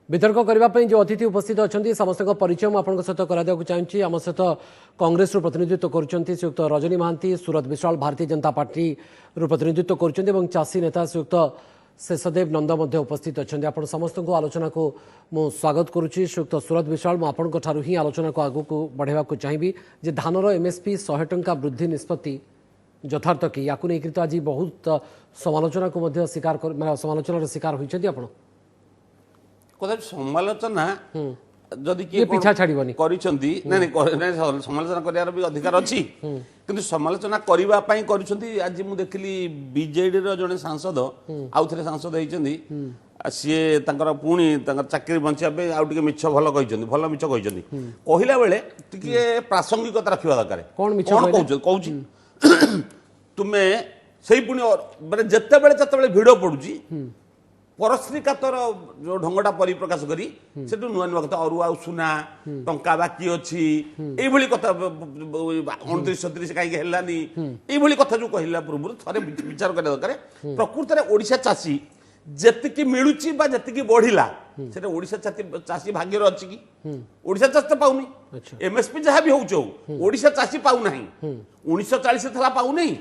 वितर्क करने जो अतिथि उपस्थित अच्छा समस्त परिचय मुझे सहित करा चाहिए आम सहित कांग्रेस प्रतिनिधित्व कर श्रीयुक्त रजनी महांती सूरत विश्वाल भारतीय जनता पार्टी प्रतिनिधित्व कर चाषी नेता श्रीयुक्त शेषदेव नंद उपस्थित अच्छा आप समस्त को आलोचना को मु स्वागत करुच्ची श्रीयुक्त सूरत विश्वाल मुझे ही आलोचना को आगू को बढ़ावा चाहिए जे धानर एमएसपी 100 टंका वृद्धि निष्पत्ति यथार्थ कि या तो आज बहुत समालोचना को शिकार समालोचनार शिकार होती आप कदापि समालोचना जदि ये पीछा छाड़बनी समालोचना करार भी अधिकार अच्छी किंतु समालोचना करने आज मुझे देखिली बीजेडी जड़े सांसद आउ थे सांसद होती सी पुणी चाकरी बचाई आउे मिछ भल भल मिछ कहला बेले टे प्रासंगिकता रखा दरकार कौन कौन तुम्हें से पुणी मानते जिते भिड़ पड़ुची परस्त्रीकातर जो ढंगटा परिप्रकाश करी से नुआ नुआ कथा अरुआ सुना टंका बाकी अच्छी ये कथा 29-30 कहीं हेलानी ये कथा जो कहला पूर्व थे विचार करने दरकार प्रकृत में ओडिशा चाषी जेतिकी मिलुची बा जेतिकी बढ़िला सेटा ओडिशा चाषी भाग्यर अच्छी कि ओडिशा चाषी तो पाउनी एमएसपी जहाँ भी हो ओडिशा चाषी पाऊ ना 1940 था पाऊ नहीं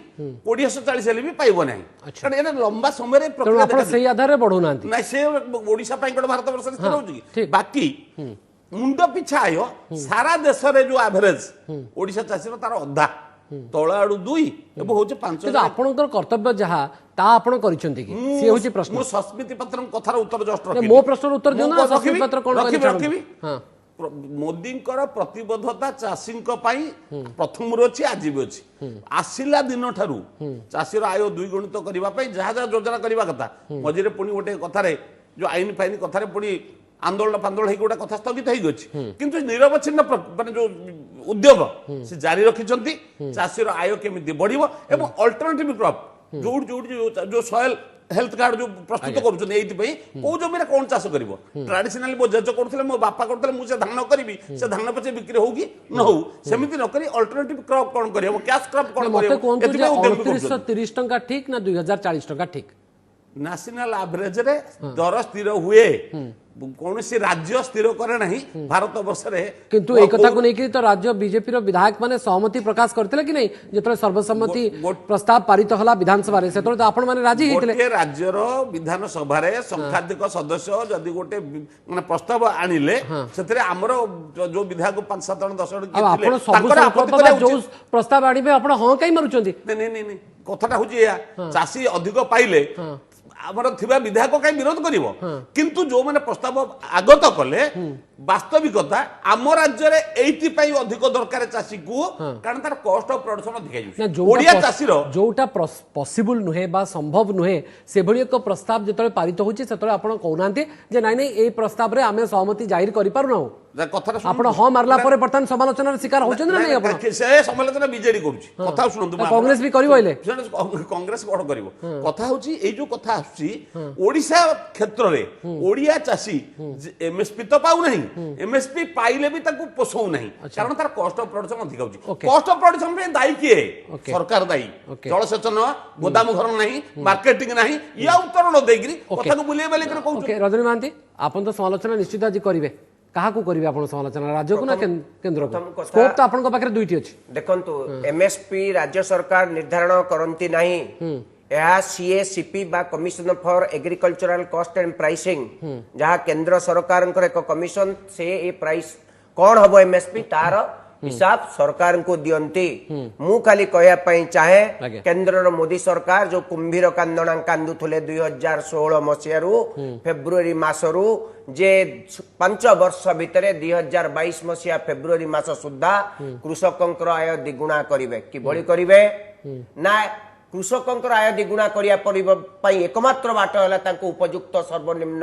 2040 भी पाइब ना कारण लंबा समय आधार बढ़ू ना से ओडिशा भारत वर्ष स्थिर हो बाकी मुंड पिछा आय सारा देश में जो एवरेज ओडिशा चाषी तार अधा तल आड़ 2 हूँ 5 आपणकर कर्तव्य जहाँ प्रश्न सस्मिति पत्र कथार उत्तर जस्ट मो प्रश्न उत्तर रखी मोदी प्रतिबद्धता चाषी प्रथम अच्छी आज भी अच्छी आसला दिन ठारू चाषी आय द्विगुणित करने जहाँ जहाँ योजना करने कथा मझे पुणी गोटे कथार जो आईन फाइन कथार पुणी आंदोलन फांदोलन गोटे कथा स्थगित हो किंतु निरवच्छिन्न माने जो उद्योग से जारी रखिंट चाषी आय केमी बढ़ अल्टरनेटिव क्रॉप जो सॉइल हेल्थ कार्ड जो प्रस्तुत करो जमीन कौन चाष कर ट्राडिशनाली मो जेज करते मो बापा करते मुझे धान करी से धान पचे बिक्री हो कि न हो सेमती नक अल्टरनेटिव क्रॉप कौन कर कैश क्रॉप कौन 2930 टंका ठीक ना 2040 टंका ठीक नेशनल एवरेज रे दर स्थिर हुए कौन सी राज्य स्थिर करे नहीं भारत वर्ष रे किंतु एक कथा को नहीं तो राज्य बीजेपी रो विधायक माने सहमति प्रकाश करथिले कि नहीं जेतले सर्वसम्मति प्रस्ताव पारित हला विधानसभा रे सेतले तो आपण माने राजी हेतिले गोटे राज्य रो विधानसभा रे संख्याधिक सदस्य जदि गोटे माने प्रस्ताव आनिले सेतरे हमर जो विधायक 5-7 जन 10 जन आपण सब जो प्रस्ताव आनिबे आपण हां काई मारुचंदी नहीं कथाटा होची या चासी अधिक पाइले आमर थिबा विधायक कहीं विरोध कर किंतु जो मैंने प्रस्ताव आगत कले वास्तविकता आम राज्य में अधिक दरकार चाषी को कारण तार कॉस्ट ऑफ प्रोडक्शन अधिक ओडिया चाषी जोटा पॉसिबल नुहे बा संभव नुहे से भली एक प्रस्ताव जतले पारित होची सेतले आपण कहउनांती जे नाइ नाइ ए प्रस्ताव रे आमे सहमति जाहिर करि पारु ना कथा आपण हां मारला परे बर्तन समालोचनार शिकार होचन ना नहीं आपण से समालोचना बीजेडी करूची कथा सुनंतु कांग्रेस भी करिवो इले कांग्रेस कोड करिवो कथा होची ए जो कथा आछी ओडिशा क्षेत्र रे ओडिया चाषी एमएसपी तो पाउ नहीं एमएसपी पाइले भी ताकू पोसौ नहीं कारण तार कॉस्ट ऑफ प्रोडक्शन अधिक होची कॉस्ट ऑफ प्रोडक्शन पे दायी किए सरकार दायी जलसेचन गोदाम घर नहीं मार्केटिंग नहीं या उत्तरण देगिरी कथा को बुलिए बेले कर कहू ओके रजनी महांती आपण तो समालोचना निश्चित आज करिवे कहा को करिवे आपण समालोचना राज्य को ना केंद्र को स्कोप तो आपण को पाखरे दुईटी अछि देखंतु एमएसपी राज्य सरकार निर्धारण करंती नहीं यह सीएसीपी बा commission for agricultural cost and pricing जहाँ केंद्र सरकार एक कमिशन से ए प्राइस कौन हम एमएसपी तार हिसाब सरकार को दियंती मु खाली कहया चाहे केंद्र मोदी सरकार जो कुंभीर कांदना कांदुले 2016 मसीह फेब्रुआरी मासरू जे 5 वर्ष भितर 2022 मसीहा फेब्रुआरी मास सुधा कृषक आय द्विगुणा करेंगे कि करेंगे ना कृषक आय द्विगुणा करने एकमात्र बाट है उपयुक्त सर्वनिम्न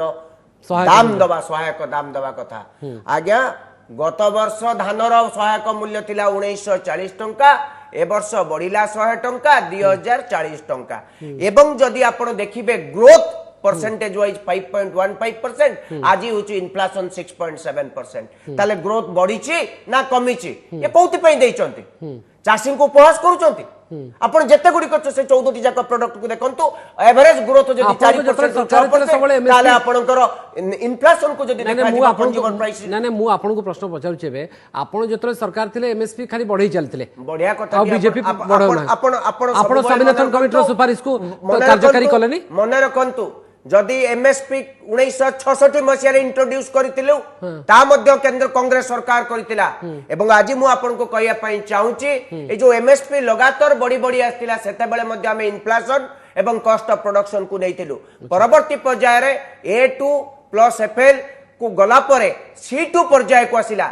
दाम दबा सहायक दाम दबा कथा आज्ञा गत वर्ष धानर सहायक मूल्य थिला 1940 टंका ए वर्ष बढ़िला 100 टंका 2040 टंका एवं जदि आपण देखिबे ग्रोथ परसेंटेज वाइज 5.15% आज होची इन्फ्लेशन 6.7% ताले ग्रोथ बढ़ी ना कमी ये कौथि पई देइचंती चाषी को उपहास करुचंती आपण जेते गुडी करछ से 14 जाक प्रोडक्ट को देखंतु एवरेज ग्रोथ जदी आपण जो 4% सरकार तेरे सबले MSP ताले आपणकर इन्फ्लेशन को जदी देखा जीवा कंज्यूमर प्राइस ना मु आपन को प्रश्न पचारुचे बे आपण जतरे सरकार थिले एमएसपी खाली बढ़ई चलतिले बढ़िया कथा आ बीजेपी बढ़ो ना आपण स्वामीनाथन कमिटी रो सुपारिश को कार्यकारी कलेनी मने रखंतु जदि एमएसपी 1966 मसिया इंट्रोड्यूस करथिलु ता मध्य केंद्र कांग्रेस सरकार करथिला एवं आज मु आपन को कहया पई चाहूची ए जो एमएसपी लगातार बड़ी बड़ी आस्तिला सेते बेले मध्य हम इन्फ्लेशन एवं कॉस्ट ऑफ प्रोडक्शन को नैथिलु परवर्ती पर्याय रे A2 प्लस FL को गला परे C2 पर्याय को आसिला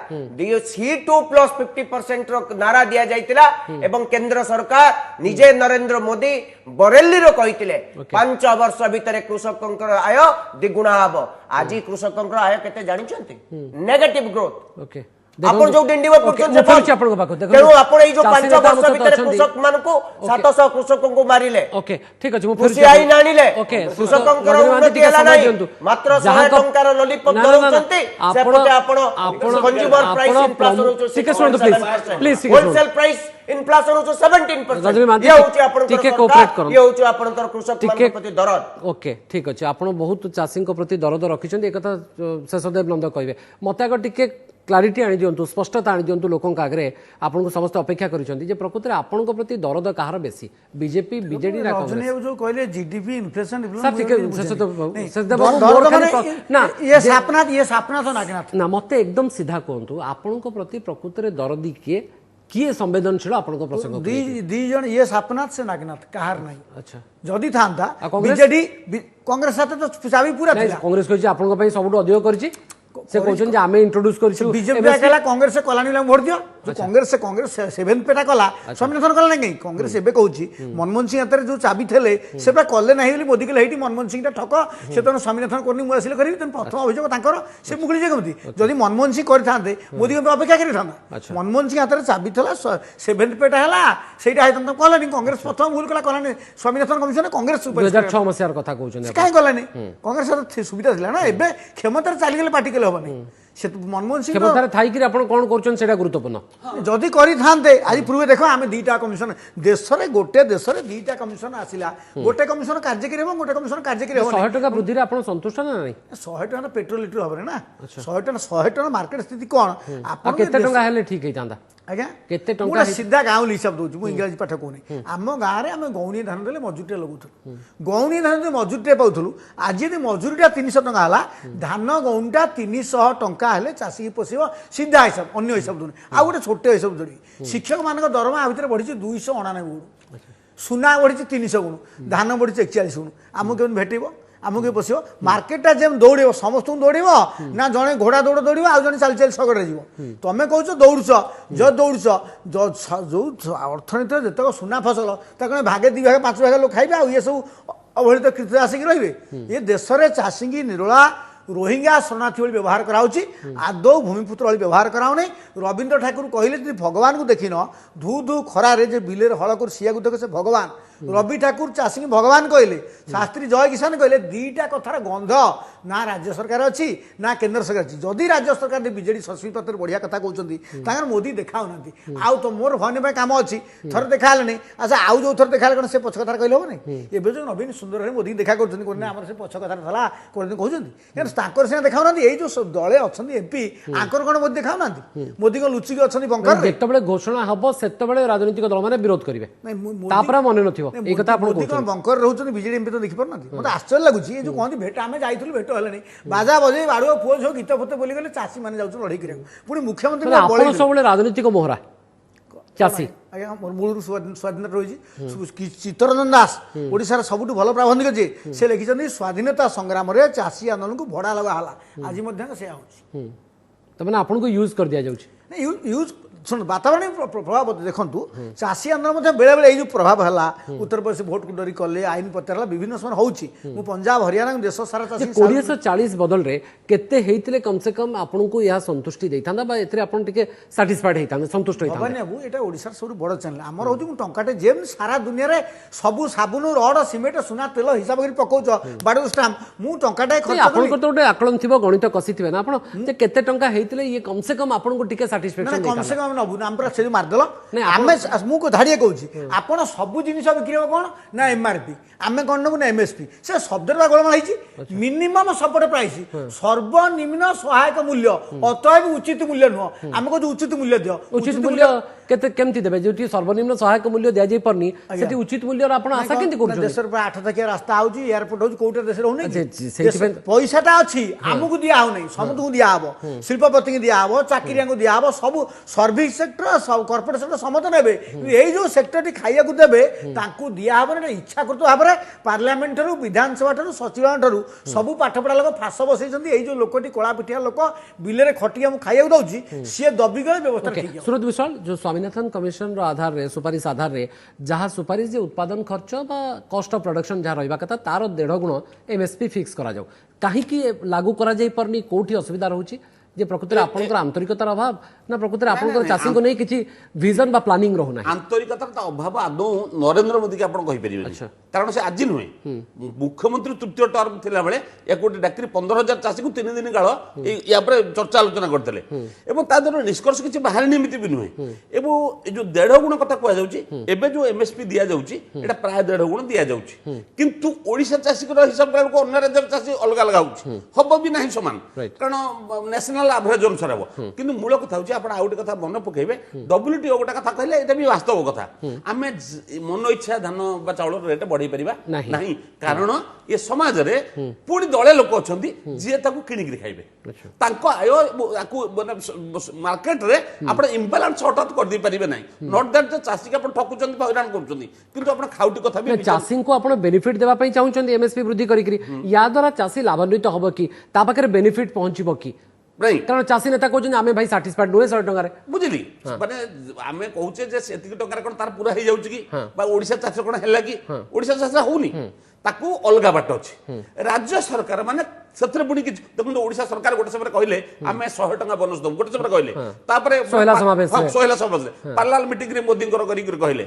C2 प्लस 50% रो नारा दिया जाइतिला एवं केंद्र सरकार निजे नरेंद्र मोदी बरेली रो कहितिले 5 वर्ष भीतर कृषकंकर आय द्विगुणा हबो आज कृषकंकर आय केते जानि छथि नेगेटिव ग्रोथ ओके आपण जो डिंडीवर पुरछन से पहुंची आपण को पाखो देखो तेनु आपण ए जो 5 वर्ष भीतर कृषक मान को 700 कृषकों को मारिले ओके ठीक अछि मु खुशी आई नानिले ओके कृषकंकर उन्नति होला नाही मात्र 100 टंकार लॉलीपॉप दरउचंती सेपटे आपण कंज्यूमर प्राइस इन्फ्लेशन होचो ठीक है सुन प्लीज होलसेल प्राइस इन्फ्लेशन होचो 17% ये होची आपण ठीक है कोऑपरेट करो ये होची आपण कृषक मान प्रति दरद ओके ठीक अछि आपण बहुत चाषी को प्रति दरद रखिछन एक कथा शेषदेव नंद कहबे मते आगर टिके क्लारिटी आनी दिंतु स्पष्टता आनी दिंतु लोकों आगे आपन को समस्त अपेक्षा करिसेंती जे प्रकृति आपन को प्रति दरद कहार बेसी बीजेपी बीजेडी रा कांग्रेस रजनी जो कहले जीडीपी इन्फ्लेशन सर ठीक है शेषदेव मोर खाली ना ये सपना तो नागनाथ ना मते एकदम सीधा कहंतु आपन को प्रति प्रकृति रे दरदी किए संवेदनशील आपन को प्रसंग दी जन ये सपनाथ से नागनाथ कहार नहीं अच्छा जदि थांता कांग्रेस? बीजेडी कांग्रेस साथे तो चाबी पूरा नहीं थिला कांग्रेस कहछि आपन को पई सबुट अधिक करछि से कहछन जे आमे इंट्रोड्यूस करछु बीजेपी कहला कांग्रेस से कलानी ला वोट दियो जो कांग्रेस 7 पेटा कला स्वामीनाथन कला नहीं कांग्रेस एबे कहूची मनमोहन सिंह हाथ जो चाबी थेले सेटा कले नहीं बोली मोदी के हेटी मनमोहन सिंह ठक से तो स्वामीनाथन करनी मु आसिले करी तन प्रथम अभियोग तांकर से मुगली जे कमती जदि मनमोहन सिंह करि थांते मोदी के अपेक्षा करि थांता मनमोहन सिंह हाथ चाबी थला 7 पेटा हला सेटा हाय तन कला नहीं कांग्रेस प्रथम भूल कला कलानी स्वामीनाथन कमिशन कांग्रेस 2006 मसियार कथा कहछन काहे कलानी कांग्रेस सुविधा थिला ना एबे क्षमता चाली गेले पार्टी केले होबनी से मनमोहन सिंह क्षमता थाई कि आपण कोन करछन सेटा गुरुत्वपूर्ण जदि करि थांते आज पूर्व देखो आमे दुईटा कमिशन देश रे गोटे देश रे दुईटा कमिशन आसिला गोटे कमिशन कार्यकारी हो गोटे कमिशन कार्यकारी हो 100 टका वृद्धि रे आपण संतुष्ट ना नहीं 100 टका पेट्रोल लीटर होबरे ना 100 टका मार्केट स्थिति कोन आपण केते टका हेले ठीक हे जांदा आज्ञा केते टका मुला सीधा गाँव हिसाब दउछु मु इंग्लिश पाठ कोनी आम गाँव रे आमे गौणी धान देले मजूरीटे लगउथु गौणी धान दे मजूरीटे पाउथलु आज यदि मजूरीटा 300 टका हला धान गौणटा 300 टका हेले चासी पोसिबो सीधा हिसाब अन्य हिसाब दुनी आ गोटे छोटे हिसाब जोड़ी शिक्षक मानक दरमा आ भितर बढ़ी 299 गुण सुना बढ़ी 300 गुण धान बढ़ी 41 गुण आमु केन भेटिबो आमको पोषिब मार्केटा जेम दौड़ समस्त दौड़ ना जड़े घोड़ा दौड़ दौड़ आ जड़े चल चल सगड़े जीव तुम कौच दौड़ जो दौड़ जो अर्थनीति जितक सुना फसल तक भागे 2 भाग 5 भाग लोग खाइबे आ ये सब अवहेलित कृत आसिक रे ये देश में चाषी की निरोला रोहिंग्या शरणार्थी भाई व्यवहार कराऊँगी आदौ भूमिपुत्र भाई व्यवहार कराऊनी रवींद्र ठाकुर कहले भगवान को देखिन धू धू खरारे बिले हल कर सिया देख से भगवान रवि ठाकुर चाषी भगवान कहले शास्त्री जय किसान कहले दीटा कथार गंध ना राज्य सरकार अच्छी ना केंद्र सरकार अच्छी जदि राज्य सरकार बीजेडी शशि पत्र बढ़िया कथा कहते मोदी देखा आउ तो मोर भन कम अच्छी थर देखा अच्छा आउ जो थर देखा कौन से पछ कथा कहले हम नहीं एवं जो नवीन सुंदर मोदी देखा कर से पछ कथा था कहते सीना देखा ये जो दले अच्छा एमपी आंकर कौन मोदी देखा मोदी को लुचिक अच्छा बंकर जिते घोषणा हम से राजनीतिक दल मैंने विरोध करेंगे मन न मोदी कौन बंकर रोचे बीजेडी एमपी तो देखिपार ना मतलब आश्चर्य लगुच ये जो कहते भेट आम जाइलु भेट हेले बाजा बजे बाड़ुआ पुओ झो गीत फत बोली गले चाषी मैंने जाऊँ लड़े पुणी मुख्यमंत्री सब राजनीतिक मोहरा चाषी आज्ञा मूल स्वाधीनता रही चित्तरंजन दास ओडिशार सबुठ भल प्राबंधिक जे से लिखिं स्वाधीनता संग्राम रे चाषी आंदोलन को भड़ा लगा आज आपन को यूज कर दिया जाउछि यूज शुण वातावरण प्रभाव देखु चाषी आंदोलन बेले बेले जो प्रभाव है उत्तर प्रदेश भोट को डरी कले आईन प्रत्याहार विभिन्न समय हो पंजाब हरियाणा देश सारा चाषी 2040 बदल रे केते हेइतिले कम से कम आपन को यह संतुष्टि देइथांदा बा एतरे आपन टिके सैटिस्फाइड हेइथांदा संतुष्ट हेइथांदा बाबा बाबू एटा ओडिसा सब बड़ चैनल हमर होची मु टंकाटे जेम सारा दुनिया रे सब साबुन रड सिमेंट सुना तेल हिसाब करी पकोच बाडू स्टाम्प मु टंकाटे खर्च आपन को तो आकलन थिबो गणित कसी थिबे ना आपन जे केते टंका हेइतिले ये कम से कम आपन को टिके सैटिस्फैक्शन कम से कम ଆମେ ନବୁ ନା, ଆମେ ପୁରା ସେ ମାରିଦେଲ। ନାଇଁ, ଆମେ ମୁଁ ଧାଡ଼ିଏ କହୁଛି, ଆପଣ ସବୁ ଜିନିଷ ବିକ୍ରି ହେବ କ'ଣ ନା ଏମ୍ଆର୍ପି, ଆମେ କ'ଣ ନେବୁ ନା ଏମ୍ଏସ୍ପି। ସେ ଶବ୍ଦଟା ଗୋଳମାଳ ହେଇଛି। ମିନିମମ୍ ସପୋର୍ଟ ପ୍ରାଇସ୍, ସର୍ବନିମ୍ନ ସହାୟକ ମୂଲ୍ୟ, ଅତଏବ ଉଚିତ ମୂଲ୍ୟ ନୁହଁ। ଆମେ କହୁଛୁ ଉଚିତ ମୂଲ୍ୟ ଦିଅ। ଉଚିତ ମୂଲ୍ୟ କେମିତି ଦେବେ? ଯୋଉଠି ସର୍ବନିମ୍ନ ସହାୟକ ମୂଲ୍ୟ ଦିଆଯାଇ ପାରୁନି ସେଠି ଉଚିତ ମୂଲ୍ୟର ଆପଣ ଆଶା କେମିତି କରୁଛନ୍ତି? ଦେଶରେ ପ୍ରାୟ 8 ଥାକିଆ ରାସ୍ତା ହଉଛି, ଏୟାରପୋର୍ଟ ହଉଛି, କୋଉଟା ଦେଶରେ ହଉନି? ସେଇଥିପାଇଁ ପଇସାଟା ଅଛି, ଆମକୁ ଦିଆ ହଉନାହିଁ, ସମସ୍ତଙ୍କୁ ଦିଆହବ, ଶିଳ୍ପପତିଙ୍କୁ ଦିଆହବ, ଚାକିରିଆଙ୍କୁ ଦିଆହବ, ସବୁ ସର୍ଭିସ ସେକ୍ଟର, କର୍ପୋରେଟ ସେକ୍ଟର ସମସ୍ତେ ନେବେ। ଏଇ ଯୋଉ ସେକ୍ଟରଟି ଖାଇବାକୁ ଦେବେ ତାଙ୍କୁ ଦିଆହବନି। ଇଚ୍ଛାକୃତ ଭାବରେ ପାର୍ଲାମେଣ୍ଟ ଠାରୁ, ବିଧାନସଭା ଠାରୁ, ସଚିବାଳୟ ଠାରୁ ସବୁ ପାଠପଢ଼ା ଲୋକ ଫାସ ବସେଇଛନ୍ତି। ଏଇ ଯୋଉ ଲୋକଟି କଳା ପିଠିଆ ଲୋକ ବିଲରେ ଖଟିକି ଆମକୁ ଖାଇବାକୁ ଦଉଛି, ସିଏ ଦବିଗଲେ ବ୍ୟବସ୍ଥା ଠିକ ହେବ। ସୁରତ ବିଶ୍ୱାଳ, जो स्वामीनाथन कमिशन आधार रे सुपारिश आधार रे जहाँ सुपारिश जे उत्पादन खर्च बा कॉस्ट ऑफ प्रोडक्शन जहाँ रहा कथा तार 1.5 गुण एमएसपी फिक्स करा जाऊ, कहीं लागू करा जाई परनी, कोठी असुविधा रहूची जे प्रकृति में आपनकर आंतरिकतार अभाव ना प्रकृति में आपनकर चाषी को नहीं किछि विजन बा प्लानिंग रहू ना? आंतरिकतार अभाव आदौ नरेंद्र मोदी के आपण कहि परिबे, कारण से आज नुहे मुख्यमंत्री तृतीय टर्म थिला बेले या कोटी डाकरी 15,000 चाषी को 3 दिन काल या पर चर्चा आलोचना करतले एवं ता दर निष्कर्ष किछि बाहर निमिति भी नुहे। एवं ए जो 1.5 गुण कथा कहया जाउची, एबे जो एमएसपी दिया जाउची एटा प्राय 1.5 गुण दिया जाउची, किंतु ओडिशा चाषी को हिसाब करा को अन्य राज्य चाषी अलग अलग होउची, हबो भी नाही समान, कारण नेशनल एवरेज अनुसार हम। किंतु मूल कथा होची आपण आउट कथा मन पकेबे, डब्ल्यूटीओ गोटा कथा कहले एटा भी वास्तव कथा, आमे मन इच्छा धान बा चाउल रेट बढ़ाई परिबा नहीं, कारण ये समाज रे पूरी दळे लोक अछंती जे ताकू किनि कि खाइबे, तांको आय आकू मार्केट रे आपण इम्बैलेंस हटात कर दी परिबे नाही। नॉट दैट चासी के आपण ठकुचंती हैरान करचंती, किंतु आपण खाउटी कथा भी चाषी को आपण बेनिफिट देबा पई चाहुचंती एमएसपी वृद्धि करी या द्वारा चाषी लाभान्वित हबो कि ता पाखरे बेनिफिट पहुंचबो कि? कारण चाषी नेता कहते आम भाई साटिस्फाइड नुहे 100 टंका बुझिली माने आमे कहूचे जे सेतिक टंका कोन तार पूरा हे जाउची कि बा ओडिसा चाष कोन हैला कि ओडिसा चाष होउनी, ताकू अलगा बाट अछि। राज्य सरकार माने सत्र पुणी कि देखो ओडिसा सरकार गोटे समय कहले आमे 100 टंका बोनस दम, गोटे समय कहले तापरे सोहेला समावेश पार्लाल मीटिंग रे मोदी करी कहले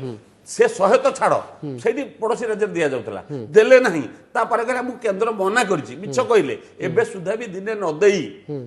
से 100 तो छाड़ सेठी पड़ोसी राज्य दिया जाउतला देले नहीं, तापर कहले हम केंद्र मना करछि मिछ कहले एबे सुधा भी दिने न देई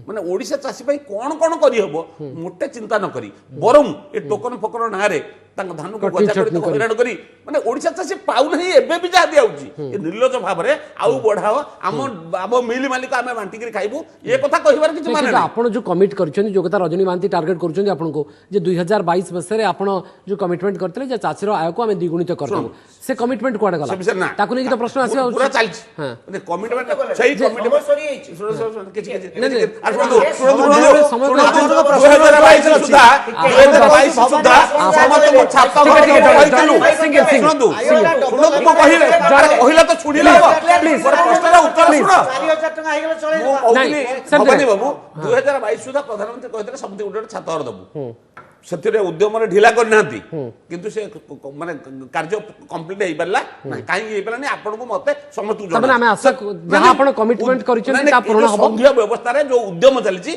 माने ओडिसा चासी भाई कोन कोन करी हबो मोटे चिंता न करी बरम ए टोकन फकन नारे तांग धान को गजा करी हैरान करी माने ओडिसा चासी पाउ नहीं एबे भी जा दियाउछि, ए निर्लज भाव रे आउ बढ़ाओ हम मिल मालिक आमे बांटी करी खाइबू ये कथा कहिबार किछ माने नहीं। आपण जो कमिट करछन जो कथा रजनी मानती टारगेट करछन आपण को जे 2022 वर्ष रे आपण जो कमिटमेंट करतले जे चाचीर आय को आमे द्विगुणित करदबो, से कमिटमेंट कोड गला ताकु नै तो प्रश्न आसी पूरा चलछि माने कमिटमेंट सही कमिटमेंट सरी किछ सुधा 2022 सुधा समस्त को छाता कहलु सुनो कहिले कहिला तो छुड़िला प्लीज प्रश्नर उत्तर सुनो 4000 टका हे गेले चले भवानी बाबू 2022 सुधा प्रधानमंत्री कहते समति उडे छाता और दबु से उद्यम ढिला करना किंतु से माने कार्य कंप्लीट हो पारा ना कहीं पारानी आपन को मते समस्त संघीय व्यवस्था जो उद्यम चली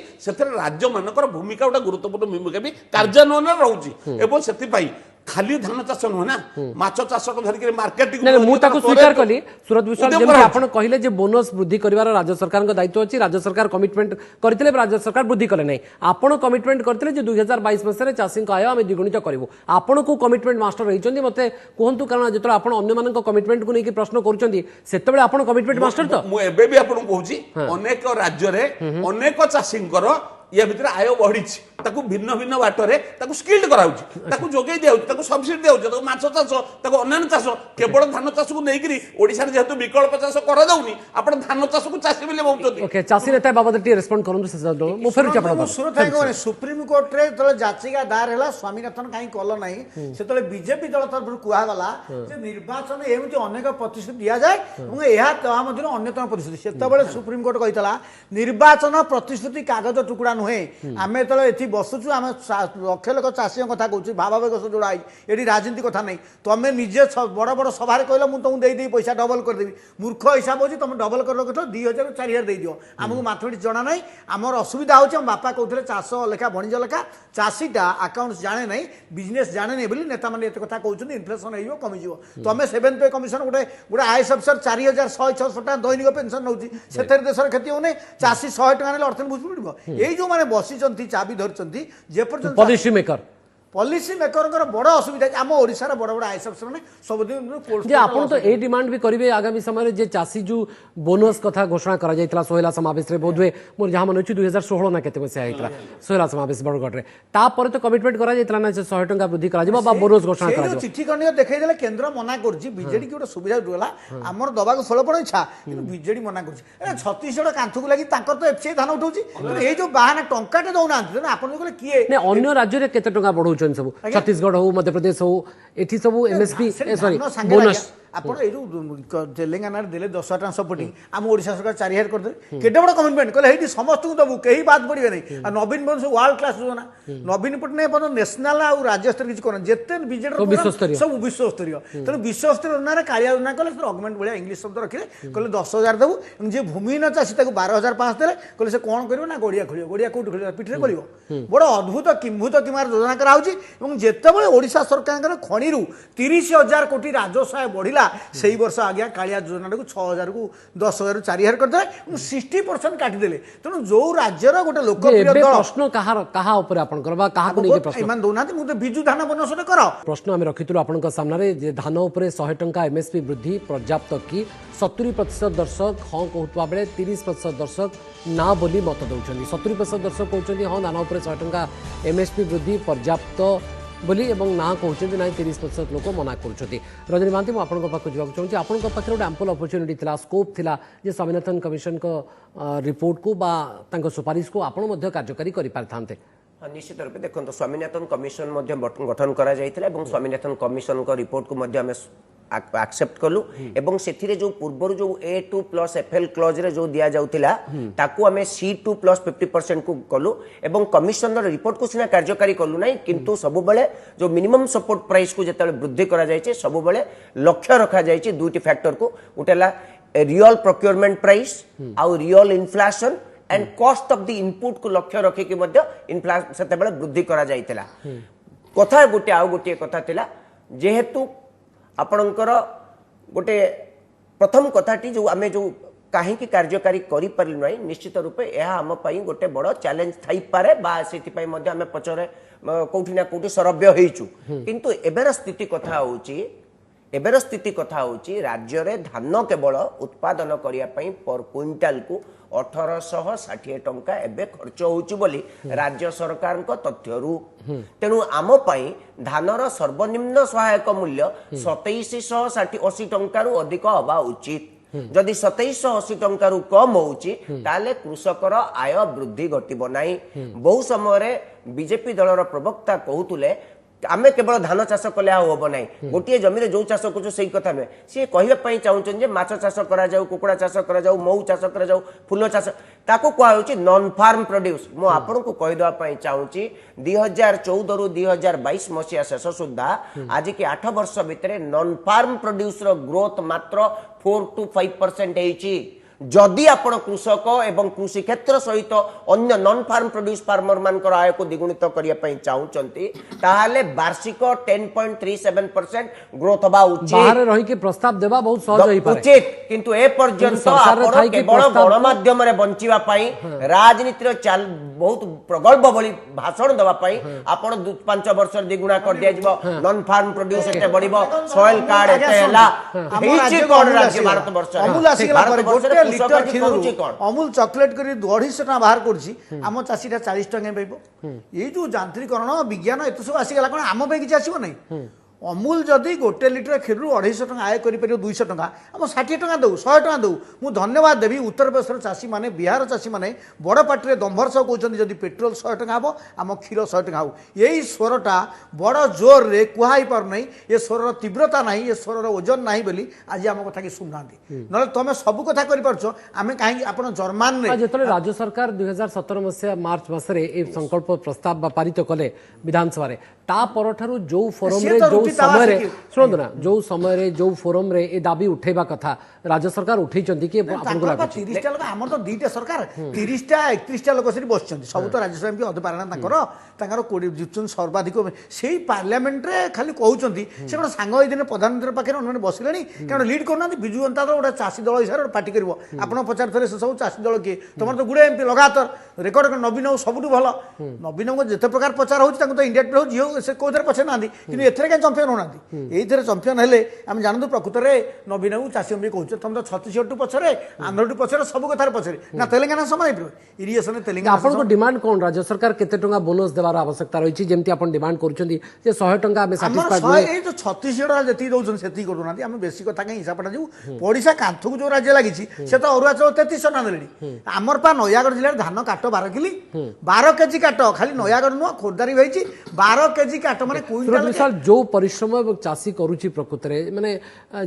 राज्य मानकर भूमिका गोटे गुरुत्वपूर्ण भूमिका भी कार्यान्वयन रोचे से खाली धान चाष नुहे ना माछ चाष को धरिक मार्केटिंग स्वीकार कली सुरत विश्वास आपण कहले जे बोनस वृद्धि करिवार राज्य सरकार का दायित्व अछि, राज्य सरकार कमिटमेंट करथिले राज्य सरकार वृद्धि कले नै, आपण कमिटमेंट करथिले जे 2022 वर्ष चाषी आय आम द्विगुणित करिवो, आपण को कमिटमेंट मास्टर रहिचंदी मते कहंतु, कारण जेतरा आपण अन्य मानक कमिटमेंट को नेकी प्रश्न करूचंदी सेतेबेले आपण कमिटमेंट मास्टर तो मु एबे भी आपण कहूची अनेक राज्य रे अनेक चाषींकर या भितर आय बढ़ी भिन्न भिन्न बाटर स्किल्ड कराऊँ जोगे दिया सब्सिडी दिया माछ चाष अन्य चाष केवल धान चाष को लेकिन ओडिशा रे जेहेतु विकल्प चाष करा जाउनी आपण धान चाष को चाषी बोली भावुचंती। ओके चाषी नेता बाबद टी रेस्पोंड करन मु फेरुच आपण सुप्रीम कोर्ट रे तले जाचिका दायर हला स्वामीनाथन काई कल नाही से तले बीजेपी दल तरफ कुआ गला जे निर्वाचन एमिति अनेक प्रतिश्रुति दिया जाय এবং एहा ता मधुर अन्यतम प्रतिश्रुति सेतबेले सुप्रीम कोर्ट कहितला निर्वाचन प्रतिश्रुति कागज टुकड़ा नुहे आमे तले एथि बसुचु आमे लक्ष लोक चाषी कथा कहूँ भावावेग जोड़ा ये राजनीति कथा नहीं तुम निजे बड़ बड़ सभा कहल मुझे तुमको दे पैसा डबल करदेवी मूर्ख हिसाब हो तुम डबल कर 2000 4000 दे दियो आमको मैथमेटिक्स जाना ना आमर असुविधा हो बापा कहते चाष लेखा वणिज लेखा चाषीटा आकाउंट्स जाने ना बिजनेस जाने नहीं बोली नेता मैंने कथा कहते इनफ्लेसन हो कमिज तुम 7th पे कमिशन गोटे गोटे आईएएस अफिसर 4100 टका दैनिक पेनसन नौ से देश क्षति होने चाषी 100 टका अर्थन बुझ पड़ो ये जो मैंने बसी चाबी धरते କରିଛନ୍ତି ଯେପର୍ଯ୍ୟନ୍ତ ପଲିସି ମେକର पॉलिसी मेकर बड़ असुविधा आम ओडिशार बड़ बड़ आईएएस अफिसर मैंने सबुदिन जे आपण तो ए डिमांड भी करेंगे आगामी समय जे चाषी जो बोनस कथा घोषणा करा जायतला सोहेला समावेश रे बोधवे मोर जहां मन अछि 2016 ना केते मसिया आइतला सोहेला समावेश बड़गढ़ रे ता पर तो कमिटमेंट करा जायतला ना 100 टंका वृद्धि करा जिवो बा बोनस घोषणा करा जिवो चिट्ठी खंड देखै देले केंद्र मना करछि बीजेडी की गोटे सुविधा दुला हमर दबा को फल पड़ इच्छा किंतु बीजेडी मना करछि ए छत्तीसगढ़ कांथु को लागि तांकर तो एफसी धान उठौछि ए जो बाहाना टंकाटे दउना आपण कहले किए ने अन्य राज्य रे केते टंका बढ़ौछन सब छत्तीसगढ़ हो मध्य प्रदेश हो एठी सब एमएसपी सॉरी बोनस ଆପଣ ଏଇଠୁ ତେଲେଙ୍ଗାନାରେ ଦେଲେ 10 ଟଙ୍କା ସପୋର୍ଟିଂ ଆମ ଓଡ଼ିଶା ସରକାର 4000 କରିଦେଲେ କେତେ ବଡ଼ କମିଟମେଣ୍ଟ କହିଲେ ଏଇଠି ସମସ୍ତଙ୍କୁ ଦେବୁ କେହି ବାଦ ପଡ଼ିବେ ନାହିଁ ଆଉ ନବୀନ ପଟ୍ଟନାୟକ ୱାର୍ଲଡ କ୍ଲାସ ଯୋଜନା ନବୀନ ପଟ୍ଟନାୟକ ପର୍ଯ୍ୟନ୍ତ ନ୍ୟାସନାଲ ଆଉ ରାଜ୍ୟସ୍ତର କିଛି କରନ୍ତି ଯେତେ ବିଜେଡି ସବୁ ବିଶ୍ୱସ୍ତରୀୟ ତେଣୁ ବିଶ୍ୱସ୍ତରୀୟ ଯୋଜନାରେ କାଳିଆ ଯୋଜନା କଲେ ଅଗମେଣ୍ଟ ଭଳିଆ ଇଂଲିଶ ଶବ୍ଦ ରଖିଲେ କହିଲେ 10,000 ଦେବୁ ଯିଏ ଭୂମିହୀନ ଚାଷୀ ତାକୁ 12,500 ଦେଲେ କହିଲେ ସେ କ'ଣ କରିବ ନା ଗଡ଼ିଆ ଖୋଳିବ ଗଡ଼ିଆ କୋଉଠି ଖୋଳିବ ପିଠିରେ ଖୋଳିବ ବଡ଼ ଅଦ୍ଭୁତ କିମ୍ଭୂତ କିମାର ଯୋଜନା କରାହେଉଛି ଏବଂ ଯେତେବେଳେ ଓଡ଼ିଶା ସରକାରଙ୍କର ଖଣିରୁ 30,000 କୋଟି ରାଜସ୍ୱ ଆୟ ବଢ଼ିଲା সেই বর্ষ আজ্ঞা কালিয়া যোজনাটাকে 6,000 কু 10,000 রু 4,000 করদেলে এবং 60% কাটিদেলে তেমন যে রাজ্যর গোটে লোকপ্রিয় দল প্রশ্ন কাহা উপরে আপনकर বা কাহাকু নেকি প্রশ্ন ইমান দউনাতি মু তো বিজু ধান বনসটা কর প্রশ্ন আমি রখিতুলু আপনক সামনারে যে ধান উপরে 100 টঙ্কা এমএসপি বৃদ্ধি পর্যাপ্ত কি 70% দর্শক हाँ कहूवा बेले 30% दर्शक ना बोली मत दौरान 70% दर्शक कहते हाँ धान उपर 100 टंका एमएसपी वृद्धि पर्याप्त बोली एवं ना कहते ना 30% लोक मना कर रजनी महांती मुझे आपंक पाक जावाक चाहूँगी आपंक पाखे गोटे आम्पल अपरच्युनिटी था स्कोप थिला जे स्वामीनाथन कमिशन को रिपोर्ट को बा सुपारिश को आपण कार्यकारी कर पारिथांते निश्चित रूप देखो स्वामीनाथन कमिशन गठन करा जायतिला एवं स्वामीनाथन कमिशन को रिपोर्ट को एक्सेप्ट कलु एवं सेथिरे जो पूर्वर जो A2+FL क्लॉज रे जो दिया जाउतिला ताकू हमें C2+50% को कलु एवं कमिशन रिपोर्ट को सिना कार्यकारी कलु नाही किंतु सब बेले जो मिनिमम सपोर्ट प्राइस को जेतले वृद्धि करा जायचे सब बेले लक्ष्य रखा जायचे दुईटी फैक्टर को उटेला रियल प्रोक्योरमेंट प्राइस आउ real inflation and cost of the input को लक्ष्य रखी कि मध्य इन्फ्लेशन सेते बेले वृद्धि करा जायतिला कथा गोटे आउ गोटे कथा थिला जेहेतु आपणकर गोटे प्रथम कथाटी जो आमे जो कहीं कार्यकारी करि ना निश्चित रूपे यह आम गोटे बड़ चैलेंज थी पारे आम पचरे कौटी ना कौटी सरभ्य होइचु किंतु एबेर स्थिति कथा होची राज्य रे धान केवल उत्पादन करिया पई पर क्विंटाल को 1860 टंका एबे खर्च होची बोली राज्य सरकार को तथ्यरू तेणु आम पई धानर सर्वनिम्न सहायक मूल्य 2780 टंका रु अधिक हवा उचित जदि 2780 टंका रु कम होची ताले कृषकर आय वृद्धि घटिबो नाही बहु समय बीजेपी दलर प्रवक्ता कहूतुले आमे केवल धान चाष कले हम ना गोटे जमी जो चाष कर से कथा नुहे सी कहवाई चाहते माछ चाष कर कुकुड़ा चाष कर मऊ चाष कर फूल चाष ताको कहुच्छी नॉन फार्म प्रोड्यूस मु आपन को कहीदेवाई चाहूँगी 2014 रु 2022 मसीहा शेष सुधा आज की 8 वर्ष भितर नॉन फार्म प्रोड्यूस ग्रोथ मात्र 4 to 5% जदि आपण कृषक एवं कृषि क्षेत्र सहित अन्य नॉन फार्म प्रोड्यूस फार्मर मानकर आय को द्विगुणित करिया पई चाहउचंती ताहाले वार्षिक 10.37% ग्रोथ बा उचित बाहर रही के प्रस्ताव देबा बहुत सहज होई पारे उचित किंतु ए पर्यंत आपण केवल गणमाध्यम रे बंचिबा पई राजनीति रो चाल बहुत प्रगल्भ भली भाषण देबा पई आपण 5 वर्ष द्विगुणा कर दिया जिवो नॉन फार्म प्रोड्यूस एते बढ़िबो सॉइल कार्ड एते हैला हेची कोन राज्य भारत वर्ष अमूल आसीला पर गोटे लिटर क्षीर अमूल चॉकलेट करी 250 टका बाहर करछि आम चाषीटा 40 टका पाइबो ये जो यांत्रिकरण विज्ञान एत सब आसीगला कोन आम पे किछि आसीबो नै अमूल जदि गोटे लिटर क्षीर 250 टका आय कर 200 टका आम 60 टका दऊ 100 टका दऊ मु धन्यवाद देवी उत्तर प्रदेश चाषी माने बिहार चाषी माने बड़ पार्टी दंभर सब कहते जदि पेट्रोल 100 टका हम आम क्षीर 100 टका हो यही स्वरटा बड़ जोर रे कुहाई पार नहीं ये स्वर तीव्रता नहीं ये स्वर ओजन नहीं बोली आज आम कथा कि शुणुना ना तुम सब कथा करें कहीं आप जर्मान जो राज्य सरकार 2017 मसीहा मार्च मासरे ए संकल्प प्रस्ताव पारित कले विधानसभा ତା ପରଠାରୁ ଯୋଉ ଫୋରମ ସିଏ ରେ ତ ଯୋଉ ରୁଚି ତାୱା ସମୟରେ ଶିଖିବ। ଶୁଣନ୍ତୁ ନା ଯୋଉ ସମୟରେ ଯୋଉ ଫୋରମ ରେ ଏ ଦାବି ଉଠେଇବା କଥା ରାଜ୍ୟ ସରକାର ଉଠେଇଛନ୍ତି କି ଆପଣଙ୍କୁ ତାଙ୍କର ବା ଲାଗୁଛି 30ଟା ଲୋକ ଆମର ତ ଦିଟା ସରକାର 30ଟା 31ଟା ଲୋକ ସେଠି ବସିଛନ୍ତି ସବୁ ତ ରାଜ୍ୟସଭା ଏମିତି ଅଧପାରଣା ତାଙ୍କର ଜିତୁଛନ୍ତି ସର୍ବାଧିକ ସେଇ ପାର୍ଲାମେଣ୍ଟରେ ଖାଲି କହୁଛନ୍ତି ସେ ଗୋଟେ ସାଙ୍ଗ ଏଇ ଦିନ ପ୍ରଧାନମନ୍ତ୍ରୀ ପାଖରେ ଅନ୍ୟମାନେ ବସିଲେଣି କାରଣ ଲିଡ୍ କରୁନାହାନ୍ତି ବିଜୁ ଜନତା ଦଳ ଗୋଟେ ଚାଷୀ ଦଳ ହିସାବରେ ଗୋଟେ ପାର୍ଟି କରିବ ଆପଣ ପଚାରୁଥିଲେ ସେ ସବୁ ଚାଷୀ ଦଳ କିଏ ତମର ତ ଗୁଡ଼େ ଏମପି ଲଗାତାର ରେକର୍ଡ ନବୀନ ବାବୁ ସବୁଠୁ ଭଲ ନବୀନ ବାବୁ ଯେତେ ପ୍ରକାର ପ୍ରଚାର ହଉଛି ତାଙ୍କୁ ତ ଇଣ୍ଡିଆ ଟୁଡେ ହଉ ସେ କୋଉଥିରେ ପଛେ ନାହାନ୍ତି କିନ୍ତୁ ଏଥିରେ କାହିଁ ଚମ୍ପିୟନ ହଉନାହାନ୍ତି ଏଇଥିରେ ଚମ୍ପିୟନ ହେଲେ ଆମେ ଜାଣନ୍ତୁ ପ୍ରକୃତରେ ନବୀନ ବାବୁ ଚାଷୀ ଏମିତି କହୁଛନ୍ତି ତମେ ତ ଛତିଶଗଡ଼ ପଛରେ ଆନ୍ଧ୍ର ପଛରେ ସବୁ କଥାରେ ପଛରେ ନା ତେଲେଙ୍ଗାନା ସମାନ ହେଇପାରିବ ଇରିଗେସନ ତେଲେଙ୍ଗାନା ଆପଣଙ୍କ ଡିମାଣ୍ଡ କଣ ରାଜ୍ୟ ସରକାର କେତେ ଟଙ୍କା ବୋନସ ଦେବାର ଆବଶ୍ୟକତା ରହିଛି ଯେମିତି ଆପଣ ଡିମାଣ୍ଡ କରୁଛନ୍ତି ଯେ 100 ଟଙ୍କା ଆମେ ଆମର ସାଟିସ୍ଫାଇଡ୍ ଶହେ ଏଇ ତ ଛତିଶଗଡ଼ ଯେତିକି ଦଉଛନ୍ତି ସେତିକି କରୁନାହାନ୍ତି ଆମେ ବେଶୀ କଥା କାହିଁ ହିସାବଟା ଯିବୁ ପଡ଼ିଶା କାନ୍ଥକୁ ଯୋଉ ରାଜ୍ୟ ଲାଗିଛି ସେ ତ ଅରୁଆ ଚାଉଳ 3300 ଟଙ୍କା ଦେଲେଣି ଆମର ପା ନୟାଗଡ଼ ଜିଲ୍ଲାରେ ଧାନ କାଟ 12 କିଲି 12 କେଜି କାଟ ଖାଲି ନୟାଗଡ଼ ନୁହଁ ଖୋର୍ଦ୍ଧାରେ ବି ହେଇଛି 12 କେଜି କାଟ ମାନେ କୁଇଣ୍ଟାଲ ବିଶାଳ ଯୋଉ ପରିଶ୍ରମ ଏବଂ ଚାଷୀ କରୁଛି ପ୍ରକୃତରେ ମାନେ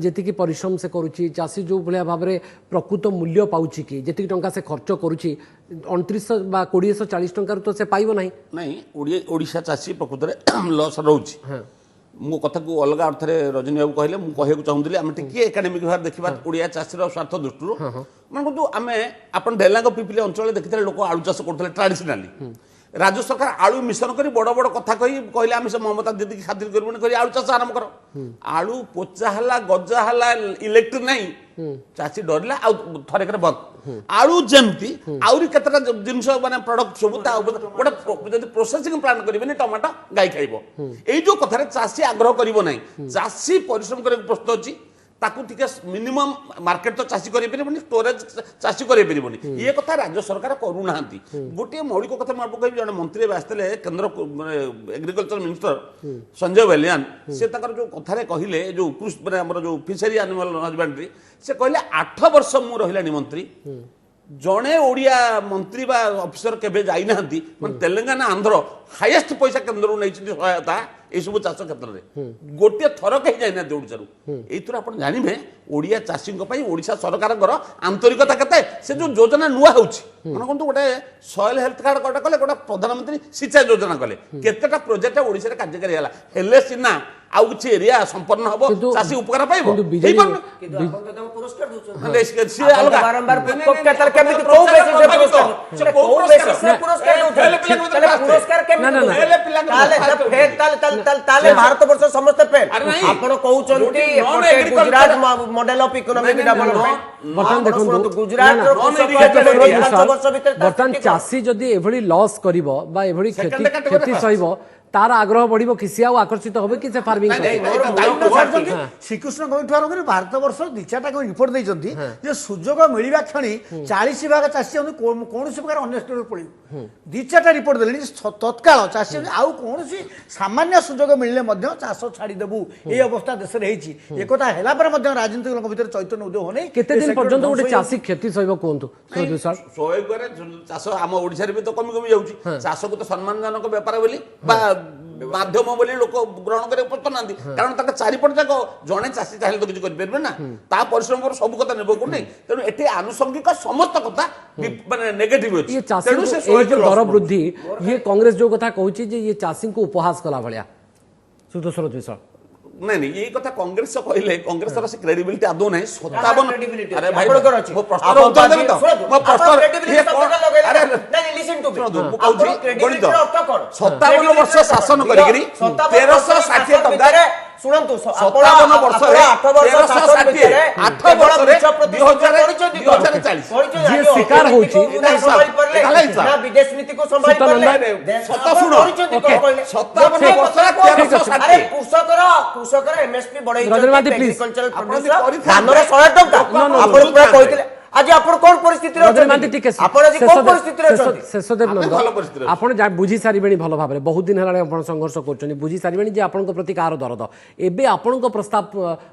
ଯେତିକି ପରିଶ୍ରମ ସେ କରୁଛି ଚାଷୀ ଯୋଉ ଭଳିଆ ଭାବରେ ପ୍ରକୃତ ମୂଲ୍ୟ ପାଉଛି କି ଯେତିକି ଟଙ୍କା ସେ ଖର୍ଚ୍ଚ କରୁଛି 2900 ବା 2040 ଟଙ୍କାରୁ ତ ସେ ପାଇବ ନାହିଁ ନାଇଁ ଓଡ଼ିଶା ଚାଷୀ ପ୍ରକୃତରେ ଲସ୍ ରହୁଛି ମୋ କଥାକୁ ଅଲଗା ଅର୍ଥରେ ରଜନୀ ବାବୁ କହିଲେ ମୁଁ କହିବାକୁ ଚାହୁଁଥିଲି ଆମେ ଟିକେ ଏକାଡେମିକ ଭାବରେ ଦେଖିବା ଓଡ଼ିଆ ଚାଷୀର ସ୍ୱାର୍ଥ ଦୃଷ୍ଟିରୁ ମାନେ କିନ୍ତୁ ଆମେ ଆପଣ ଡେଲାଙ୍ଗ ପିପିଲି ଅଞ୍ଚଳରେ ଦେଖିଥିଲେ ଲୋକ ଆଳୁ ଚାଷ କରୁଥିଲେ ଟ୍ରାଡିସନାଲି ରାଜ୍ୟ ସରକାର ଆଳୁ ମିଶନ କରି ବଡ଼ ବଡ଼ କଥା କହିଲେ ଆମେ ସେ ମମତା ଦିଦିକି ଖାତିର କରିବୁନି କରି ଆଳୁ ଚାଷ ଆରମ୍ଭ କର ଆଳୁ ପୋଚା ହେଲା ଗଜା ହେଲା ଇଲେକ୍ଟ୍ରିକ୍ ନାହିଁ ଚାଷୀ ଡରିଲା ଆଉ ଥରେକରେ ବନ୍ଦ ଆଳୁ ଯେମିତି ଆହୁରି କେତେଟା ଜିନିଷ ମାନେ ପ୍ରଡକ୍ଟ ସବୁ ତା ଉପରେ ଗୋଟେ ଯଦି ପ୍ରୋସେସିଂ ପ୍ଲାଣ୍ଟ କରିବେନି ଟମାଟୋ ଗାଈ ଖାଇବ ଏଇ ଯୋଉ କଥାରେ ଚାଷୀ ଆଗ୍ରହ କରିବ ନାହିଁ ଚାଷୀ ପରିଶ୍ରମ କରିବାକୁ ପ୍ରସ୍ତୁତ ଅଛି ତାକୁ ଟିକେ ମିନିମମ୍ ମାର୍କେଟ ତ ଚାଷୀ କରିପାରିବନି ଷ୍ଟୋରେଜ ଚାଷୀ କରିପାରିବନି ଇଏ କଥା ରାଜ୍ୟ ସରକାର କରୁନାହାନ୍ତି ଗୋଟିଏ ମୌଳିକ କଥା ମୁଁ କହିବି ଜଣେ ମନ୍ତ୍ରୀ ଏବେ ଆସିଥିଲେ କେନ୍ଦ୍ର ଏଗ୍ରିକଲଚର ମିନିଷ୍ଟର ସଞ୍ଜୟ ବେଲିଆନ ସେ ତାଙ୍କର ଯୋଉ କଥାରେ କହିଲେ ଯୋଉ ମାନେ ଆମର ଯୋଉ ଫିସରୀ ଆନିମାଲ ହଜବାଣ୍ଡ୍ରି ସେ କହିଲେ 8 ବର୍ଷ ମୁଁ ରହିଲାଣି ମନ୍ତ୍ରୀ ଜଣେ ଓଡ଼ିଆ ମନ୍ତ୍ରୀ ବା ଅଫିସର କେବେ ଯାଇନାହାନ୍ତି ମାନେ ତେଲେଙ୍ଗାନା ଆନ୍ଧ୍ର ହାଇଏଷ୍ଟ ପଇସା କେନ୍ଦ୍ରରୁ ନେଇଛନ୍ତି ସହାୟତା ଏସବୁ ଚାଷ କ୍ଷେତ୍ରରେ ଗୋଟିଏ ଥର କେହି ଯାଇନାହାନ୍ତି ଓଡ଼ିଶାରୁ ଏଇଥିରୁ ଆପଣ ଜାଣିବେ ଓଡ଼ିଆ ଚାଷୀଙ୍କ ପାଇଁ ଓଡ଼ିଶା ସରକାରଙ୍କର ଆନ୍ତରିକତା କେତେ ସେ ଯୋଉ ଯୋଜନା ନୂଆ ହେଉଛି ମାନେ କୁହନ୍ତୁ ଗୋଟେ ସଏଲ ହେଲ୍ଥ କାର୍ଡ ଗୋଟେ କଲେ ଗୋଟେ ପ୍ରଧାନମନ୍ତ୍ରୀ ସିଞ୍ଚାଇ ଯୋଜନା କଲେ କେତେଟା ପ୍ରୋଜେକ୍ଟ ଓଡ଼ିଶାରେ କାର୍ଯ୍ୟକାରୀ ହେଲା ହେଲେ ସିନା ଆଉ କିଛି ଏରିଆ ସମ୍ପନ୍ନ ହବ ଚାଷୀ ଉପକାର ପାଇବ ଭାରତ ବର୍ଷ ସମସ୍ତେ ଫେଲ୍ ଆପଣ କହୁଛନ୍ତି Gujarat model of economic development Gujarat ବର୍ତ୍ତମାନ ଚାଷୀ ଯଦି ଏଭଳି ଲସ୍ କରିବ ବା ଏଭଳି କ୍ଷତି ସହିବ तार आग्रह बढ़ कि सी आकर्षित हो कि फार्मिंग श्रीकृष्ण कमिटी भारत वर्ष दी चार्टा रिपोर्ट देते सुजोग मिलवा क्षणी 40 भाग चाषी कौन प्रकार अन्य स्टेट पड़े दी चार्टा रिपोर्ट दे तत्काल चाषी आउ कौन सामान्य सुजोग मिलने चाष छाड़देबू ये अवस्था देश में एक राजनीतिक लोक भर चैतन्य उदय होने केते दिन पर्यंत गोटे चाषी क्षति सहब कहतु चाष आम ओडिशा भी तो कमी कमी जाऊँगी चाष को तो सम्मानजनक बेपार बोली माध्यम बोली लोक ग्रहण करे पड़ना कारण तक चारिपट जाक जड़े चाषी चाहिए तो किसी करें ना ता परिश्रम पर सब कथा निर्भर करनी तेणु ये आनुषंगिक समस्त कथा माने नेगेटिव ये चाषी दर वृद्धि ये कांग्रेस जो कथा कहूँ ये चाषी को उपहास कला भाया सुदर्शन विश्वाल नहीं नहीं ये कथा कांग्रेस कहले कांग्रेस से क्रेडिबिलिटी आदौ नहीं 57 अरे भाई मो प्रश्न उत्तर देबे तो मो प्रश्न ये अरे नहीं लिसन टू मी कहूची गणित 57 वर्ष शासन करिगिरी 1360 टका सुनंतु 57 वर्ष रे 8 वर्ष रे 2040 जे शिकार होची ना विदेश नीति को संभाल परले सत सुनो 57 वर्ष रे 1360 अरे कृषकर एमएसपी बढ़ाई एग्रीकल्चरल प्रोड्यूसर धानर 100 टका आपण पूरा कहितले आज आपण कोन परिस्थिति रे आपण आज कोन परिस्थिति रे शेषदेव नंद आपण बुझी सारिबेनी भल भाबरे बहुत दिन हेलाणी आपण संघर्ष करछनी बुझी सारिबेनी जे आपण प्रति कार दरद एबे आपण प्रस्ताव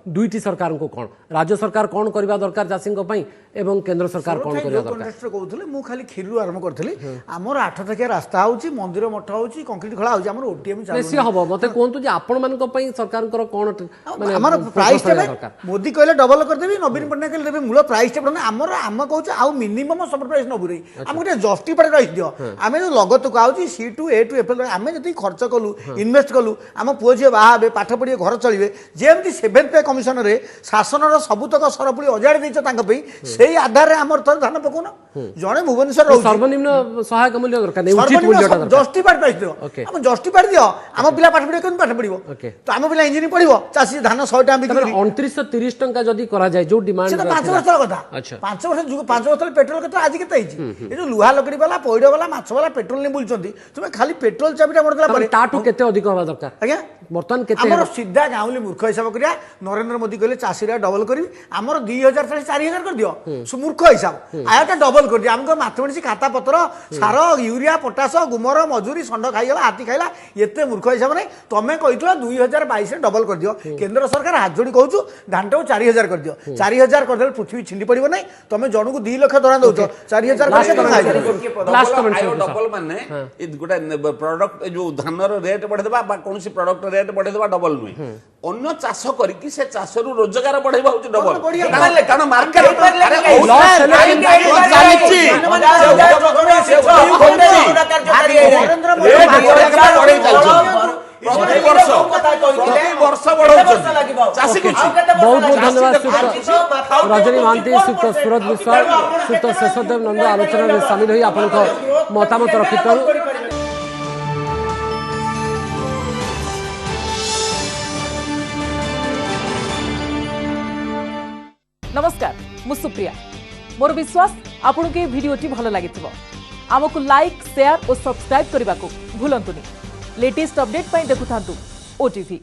दुईटी सरकार को कोन राज्य सरकार कोन करबा दरकार चाषी पई एवं केंद्र सरकार कोन करबा दरकार कहउथले मु खाली खिरु आरंभ करथली हमर 8 टकिया रास्ता होची मंदिर मठ होची कंक्रीट खळा होची हमर ओटीएम चालू नेसी हबो मते कोंतु जे आपण मानक पई सरकार कर कोन माने हमर प्राइस मोदी कहले डबल कर देबी नवीन पटनायक कहले देबे मूल प्राइस टे हमर ଆମର ଆମେ କହୁଛୁ ଆଉ ମିନିମମ୍ ସପୋର୍ଟ ପ୍ରାଇସ୍ ନବୁ ରେ ଆମକୁ ଗୋଟେ ଜଷ୍ଟିଫାଇଡ୍ ପ୍ରାଇସ୍ ଦିଅ ଆମେ ଯୋଉ ଲଗତକୁ ଆଉଛି ସି ଟୁ ଏ ଟୁ ଏଫ୍ ଆମେ ଯଦି ଖର୍ଚ୍ଚ କଲୁ ଇନଭେଷ୍ଟ କଲୁ ଆମ ପୁଅ ଝିଅ ବାହା ହେବେ ପାଠ ପଢ଼ିବେ ଘର ଚଳିବେ ଯେମିତି 7th ପେ କମିଶନରେ ଶାସନର ସବୁତକ ସରପୁଳି ଅଜାଡ଼ି ଦେଇଛ ତାଙ୍କ ପାଇଁ ସେଇ ଆଧାରରେ ଆମର ଥରେ ଧାନ ପକଉନ ଜଣେ ଭୁବନେଶ୍ୱର ରହୁଛି ସର୍ବନିମ୍ନ ସହାୟକ ମୂଲ୍ୟ ଦରକାର ନାହିଁ, ଉଚିତ ମୂଲ୍ୟଟା ଦରକାର। ଜଷ୍ଟିଫାଇଡ୍ ପ୍ରାଇସ୍ ଦିଅ Okay. ଆମ ଜଷ୍ଟିଫାଇଡ୍ ଦିଅ ଆମ ପିଲା ପାଠ ପଢ଼ିବ କେମିତି ପାଠ ପଢ଼ିବ Okay. ତ ଆମ ପିଲା ଇଞ୍ଜିନିୟରିଂ ପଢ଼ିବ ଚାଷୀ ଧାନ 100 ଟଙ୍କା ବିକ୍ରି କରି 2930 ଟଙ୍କା ଯଦି କରାଯାଏ ଯୋଉ ଡିମାଣ୍ଡ সেটা 5 বছর কথা 5 বছর যুগ 5 বছর পেট্রোল কত আজ কেতে হইছি এই যে লুহা লকড়ি বালা পয়ড বালা মাছ বালা পেট্রোল নি বুলছন্তি তুমি খালি পেট্রোল চাবিটা মরদলা পরে তাଠୁ କେତେ ଅଧିକ ହବା ଦରକାର আজ্ঞା ବର୍ତ୍ତମାନ କେତେ ଆମର ସିଧା ଗାଉଁଲି ମୂର୍ଖ ହିସାବ କରିବା ନରେନ୍ଦ୍ର ମୋଦି କହିଲେ ଚାଷୀରା ଡବଲ କରିବି ଆମର 2000 ଚାଳିଶ 4000 କରିଦିଅ ମୂର୍ଖ ହିସାବ ଆୟଟା ଡବଲ କରିଦିଅ ଆମକୁ ମାଥମେଟିକ୍ସ ଖାତା ପତ୍ର ସାର ୟୁରିଆ ପଟାସ ଗୁମର ମଜୁରୀ ଷଣ୍ଢ ଖାଇଗଲା ହାତୀ ଖାଇଲା ଏତେ ମୂର୍ଖ ହିସାବ ନାହିଁ ତମେ କହିଥିଲ 2022 ରେ ଡବଲ କରିଦିଅ କେନ୍ଦ୍ର ସରକାର ହାତ ଯୋଡ଼ି କହୁଛୁ ଧାନଟାକୁ 4000 କରିଦିଅ 4000 କରିଦେଲେ ପୃଥିବୀ ଛିଣ୍ଡି ପଡ଼ିବ ନାହିଁ ତମେ ଜଣକୁ 2 ଲକ୍ଷ ଦରା ଦଉଛ 4000 ଡବଲ ମାନେ ଗୋଟେ ପ୍ରଡକ୍ଟ ଯୋଉ ଧାନର ରେଟ୍ ବଢେଇଦେବା ବା କୌଣସି ପ୍ରଡକ୍ଟ ରେଟ୍ ବଢେଇଦେବା ଡବଲ ନୁହେଁ ଅନ୍ୟ ଚାଷ କରିକି ସେ ଚାଷରୁ ରୋଜଗାର ବଢେଇବା ହଉଛି ଡବଲ କାରଣ ମାର୍କେଟ बहुत बहुत धन्यवाद रजनी महांती सुक्त सूरत विश्वाल सुक्त शेषदेव नंद आलोचना में सामिल हुई आपण मतामत रखिथारू। नमस्कार मु सुप्रिया मोर विश्वास आपन के वीडियोटी भल लगी आमको लाइक शेयर और सब्सक्राइब करने को भूलंतुनि लेटेस्ट अपडेट देखुथांतु ओटीवी।